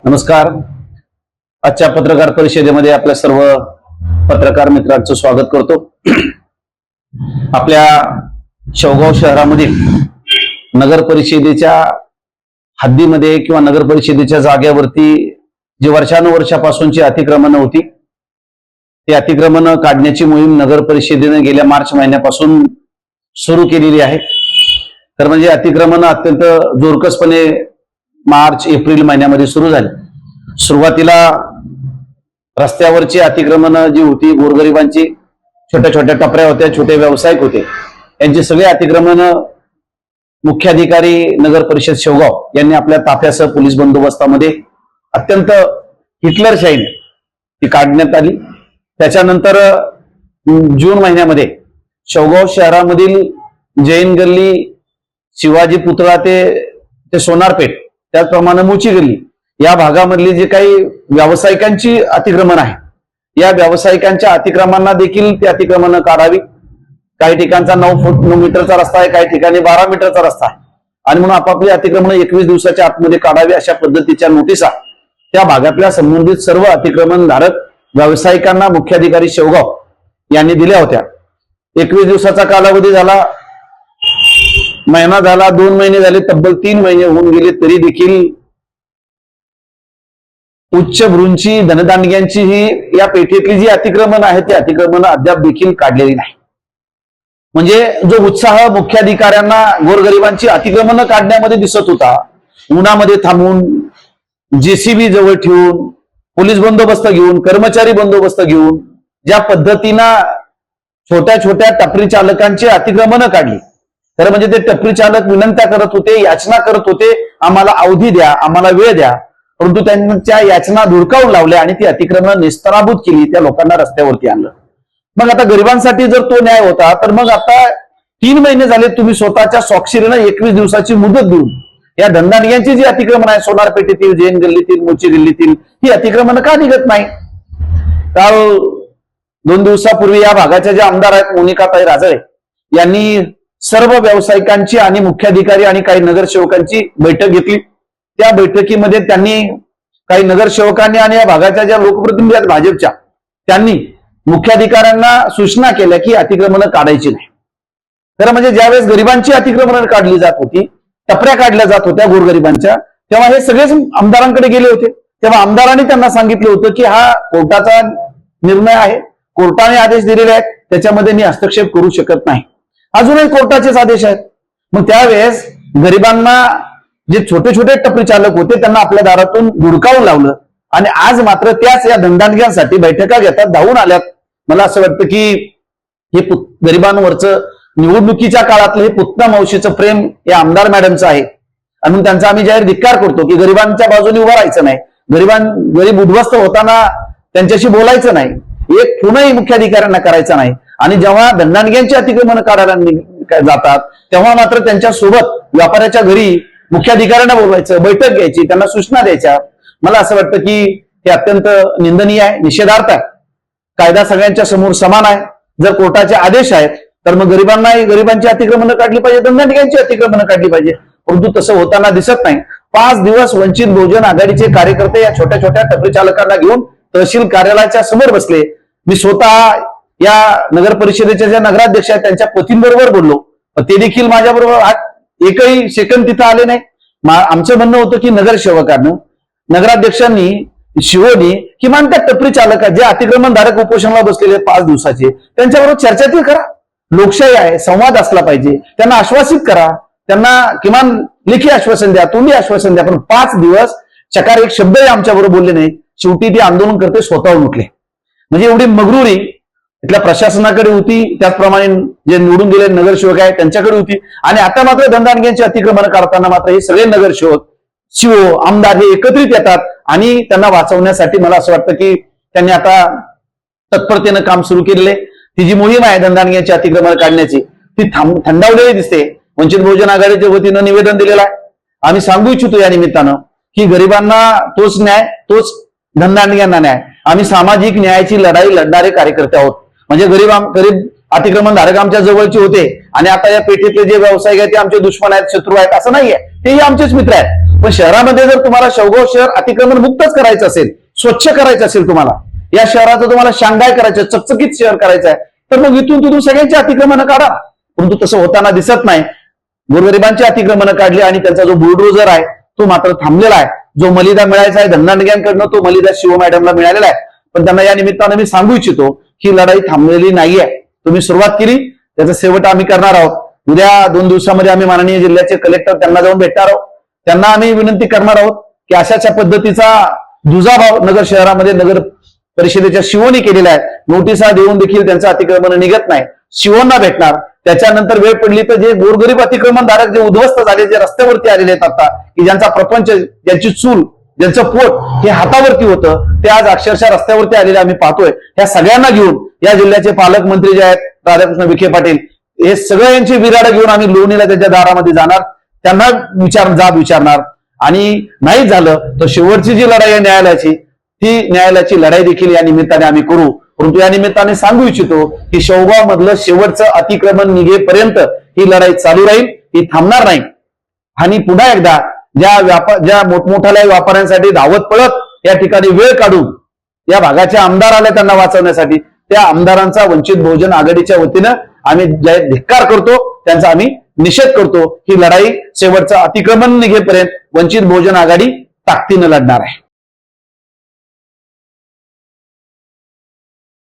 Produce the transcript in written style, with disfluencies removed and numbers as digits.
नमस्कार. आजच्या पत्रकार परिषदेमध्ये आपल्या सर्व पत्रकार मित्रांचं स्वागत करतो. आपल्या शेवगाव शहरामधील नगर परिषदेच्या हद्दीमध्ये किंवा नगर परिषदेच्या जागेवरती जी वर्षानुवर्षापासूनची अतिक्रमणं होती, ती अतिक्रमणं काढण्याची मोहीम नगर परिषदेने गेल्या मार्च महिन्यापासून सुरू केलेली आहे. तर म्हणजे अतिक्रमणं अत्यंत जोरकसपणे मार्च एप्रिल महिन्यामध्ये सुरू झाली. सुरुवातीला रस्त्यावरची अतिक्रमणं जी होती, गोरगरिबांची छोट्या छोट्या टपऱ्या होत्या, छोटे व्यावसायिक होते, यांची सगळी अतिक्रमणं मुख्याधिकारी नगर परिषद शेवगाव यांनी आपल्या ताफ्यासह पोलीस बंदोबस्तामध्ये अत्यंत हिटलरशाहीने ती काढण्यात आली. त्याच्यानंतर जून महिन्यामध्ये शेवगाव शहरामधील जैन गल्ली, शिवाजी पुतळा ते सोनारपेठ, त्याचप्रमाणे मुची गल्ली या भागामधली जे काही व्यावसायिकांची अतिक्रमण आहे, या व्यावसायिकांच्या अतिक्रमणांना देखील ती अतिक्रमणं काढावी. काही ठिकाणचा 9 मीटरचा रस्ता आहे, काही ठिकाणी 12 मीटरचा रस्ता आहे, आणि म्हणून आपापली अतिक्रमणं 21 दिवसाच्या आतमध्ये काढावी अशा पद्धतीच्या नोटिसा त्या भागातल्या संबंधित सर्व अतिक्रमणधारक व्यावसायिकांना मुख्याधिकारी शेवगाव यांनी दिल्या होत्या. 21 दिवसाचा कालावधी झाला, महिना झाला, 2 महिने झाले, तब्बल 3 महिने होऊन गेले, तरी देखील उच्च भ्रूंची धनदांडग्यांची ही या पेठेतली जी अतिक्रमण आहे ती अतिक्रमण अद्याप देखील काढलेली नाही. म्हणजे जो उत्साह मुख्याधिकाऱ्यांना गोरगरिबांची अतिक्रमणं काढण्यामध्ये दिसत होता, उन्हामध्ये थांबून, जेसीबी जवळ ठेवून, पोलीस बंदोबस्त घेऊन, कर्मचारी बंदोबस्त घेऊन ज्या पद्धतीनं छोट्या छोट्या टपरी चालकांची अतिक्रमणं काढली, तर म्हणजे ते टपरी चालक विनंत्या करत होते, याचना करत होते, आम्हाला अवधी द्या, आम्हाला वेळ द्या, परंतु त्यांच्या याचना धुडकावून लावल्या आणि ती अतिक्रमणं नेस्तनाबूत केली, त्या लोकांना रस्त्यावरती आणलं. मग आता गरिबांसाठी जर तो न्याय होता, तर मग आता 3 महिने झाले तुम्ही स्वतःच्या स्वाक्षरीनं 21 दिवसाची मुदत देऊन या धनदांडग्यांची जी अतिक्रमण आहे, सोनारपेठेतील, जैन गल्लीतील, मोची गल्लीतील, ही अतिक्रमण का निघत नाही? काल 2 दिवसापूर्वी या भागाच्या ज्या आमदार आहेत मोनिकाताई राजळे यांनी सर्व व्यावसायिकांची आणि मुख्याधिकारी आणि काही नगरसेवकांची बैठक घेतली. त्या बैठकीमध्ये त्यांनी काही नगरसेवकांनी आणि या भागाच्या ज्या लोकप्रतिनिधी आहेत भाजपच्या, त्यांनी मुख्याधिकाऱ्यांना सूचना केल्या की अतिक्रमणं काढायची नाही. तर म्हणजे ज्यावेळेस गरिबांची अतिक्रमणं काढली जात होती, टपऱ्या काढल्या जात होत्या गोरगरिबांच्या, तेव्हा हे सगळेच आमदारांकडे गेले होते. तेव्हा आमदारांनी त्यांना सांगितलं होतं की हा कोर्टाचा निर्णय आहे, कोर्टाने आदेश दिलेले आहेत, त्याच्यामध्ये मी हस्तक्षेप करू शकत नाही. अजूनही कोर्टाचेच आदेश आहेत. मग त्यावेळेस गरिबांना जे छोटे छोटे टपरी चालक होते त्यांना आपल्या दारातून धुडकावून लावलं, आणि आज मात्र त्याच या धनदांडग्यांसाठी बैठका घेतात, धावून आल्यात. मला असं वाटतं की हे गरिबांवरचं निवडणुकीच्या काळातलं हे पुतना मावशीचं प्रेम या आमदार मॅडमचं आहे, आणि म्हणून त्यांचा आम्ही जाहीर धिक्कार करतो की गरिबांच्या बाजूने उभं राहायचं नाही, गरीब उद्ध्वस्त होताना त्यांच्याशी बोलायचं नाही, एक फोनही मुख्याधिकाऱ्यांना करायचा नाही, आणि जेव्हा धनदांडग्यांची अतिक्रमण काढायला जातात तेव्हा मात्र त्यांच्या सोबत व्यापाऱ्याच्या घरी मुख्याधिकाऱ्यांना बोलवायचं, बैठक घ्यायची, त्यांना सूचना द्यायच्या. मला असं वाटतं की हे अत्यंत निंदनीय आहे, निषेधार्थ आहे. कायदा सगळ्यांच्या समोर समान आहे. जर कोर्टाचे आदेश आहेत तर मग गरिबांची अतिक्रमणं काढली पाहिजे, धनदांडग्यांची अतिक्रमणं काढली पाहिजे, परंतु तसं होताना दिसत नाही. 5 दिवस वंचित बहुजन आघाडीचे कार्यकर्ते या छोट्या छोट्या टपरी चालकांना घेऊन तहसील कार्यालयाच्या समोर बसले. मी स्वतः या नगर परिषदेच्या ज्या नगराध्यक्ष आहेत त्यांच्या पतींबरोबर बोललो, ते देखील माझ्याबरोबर एकही सेकंद तिथं आले नाही. आमचं म्हणणं होतं की नगरसेवकांना, नगराध्यक्षांनी, शिवोनी किमान त्या टपरी चालक जे अतिक्रमणधारक उपोषणाला बसलेले 5 दिवसाचे, त्यांच्याबरोबर चर्चा तरी करा. लोकशाही आहे, संवाद असला पाहिजे, त्यांना आश्वासित करा, त्यांना किमान लेखी आश्वासन द्या, तोंडी आश्वासन द्या, पण 5 दिवस चकार एक शब्दही आमच्याबरोबर बोलले नाही. शेवटी ते आंदोलन करते स्वतःहून उठले. म्हणजे एवढी मगरुरी इथल्या प्रशासनाकडे होती, त्याचप्रमाणे जे निवडून गेलेले नगरसेवक आहेत त्यांच्याकडे होती, आणि आता मात्र धनदांडग्यांची अतिक्रमण काढताना मात्र हे सगळे नगरसेवक, शिवो, आमदार हे एकत्रित येतात आणि त्यांना वाचवण्यासाठी मला असं वाटतं की त्यांनी आता तत्परतेनं काम सुरू केलेले. ती जी मोहीम आहे धनदांडग्यांची अतिक्रमण काढण्याची, ती थंडावलेली दिसते. वंचित बहुजन आघाडीच्या वतीनं निवेदन दिलेलं आहे. आम्ही सांगू इच्छितो या निमित्तानं की गरिबांना तोच न्याय, तोच धनदांडग्यांना न्याय. आम्ही सामाजिक न्यायाची लढाई लढणारे कार्यकर्ते आहोत. म्हणजे गरीब अतिक्रमणधारक आमच्या जवळचे होते आणि आता या पेठेतले जे व्यावसायिक आहेत ते आमचे दुश्मन आहेत, शत्रू आहेत असं नाहीये, तेही आमचेच मित्र आहेत. पण शहरामध्ये जर तुम्हाला शेवगाव शहर अतिक्रमण मुक्तच करायचं असेल, स्वच्छ करायचं असेल, तुम्हाला या शहराचं तुम्हाला शांघाय करायचं, चकचकीत शहर करायचं आहे, तर मग इथून तिथून सगळ्यांची अतिक्रमण काढा. परंतु तसं होताना दिसत नाही. गोरगरिबांची अतिक्रमण काढली आणि त्यांचा जो बुलडोजर आहे तो मात्र थांबलेला आहे. जो मलिदा मिळायचा आहे धनदांडग्यांकडनं तो मलिदा शिव मॅडमला मिळालेला आहे. पण त्यांना या निमित्तानं मी सांगू इच्छितो ही लढाई थांबलेली नाहीये. तुम्ही सुरुवात केली, त्याचा शेवट आम्ही करणार आहोत. उद्या 2 दिवसामध्ये आम्ही माननीय जिल्ह्याचे कलेक्टर त्यांना जाऊन भेटणार आहोत. त्यांना आम्ही विनंती करणार आहोत की अशाच्या पद्धतीचा दुजाभाव नगर शहरामध्ये नगर परिषदेच्या शिवोनी केलेला आहे. नोटिसा देऊन देखील त्यांचं अतिक्रमण निघत नाही. शिवोंना भेटणार. त्याच्यानंतर वेळ पडली तर जे गोरगरीब अतिक्रमणधारक जे उद्ध्वस्त झाले, जे रस्त्यावरती आलेले आहेत आता, की ज्यांचा प्रपंच, ज्यांची चूल, ज्यांचं पोट हे हातावरती होतं, ते आज अक्षरशः रस्त्यावरती आलेले आम्ही पाहतोय. या सगळ्यांना घेऊन या जिल्ह्याचे पालकमंत्री जे आहेत राधाकृष्ण विखे पाटील, हे सगळ्यांची विराड घेऊन आम्ही लोणीला त्यांच्या दारामध्ये जाणार, त्यांना जाब विचारणार. आणि नाही झालं तर शेवटची जी लढाई आहे न्यायालयाची, ती न्यायालयाची लढाई देखील या निमित्ताने आम्ही करू. परंतु या निमित्ताने सांगू इच्छितो की शेवगाव मधलं शेवटचं अतिक्रमण निघेपर्यंत ही लढाई चालू राहील, ही थांबणार नाही. आणि पुन्हा एकदा ज्या मोठमोठ्या व्यापाऱ्यांसाठी धावत पळत या ठिकाणी वेळ काढून या भागाचे आमदार आले त्यांना वाचवण्यासाठी, त्या आमदारांचा वंचित बहुजन आघाडीच्या वतीनं आम्ही धिक्कार करतो, त्यांचा आम्ही निषेध करतो. ही लढाई शेवटचं अतिक्रमण निघेपर्यंत वंचित बहुजन आघाडी ताकदीनं लढणार आहे.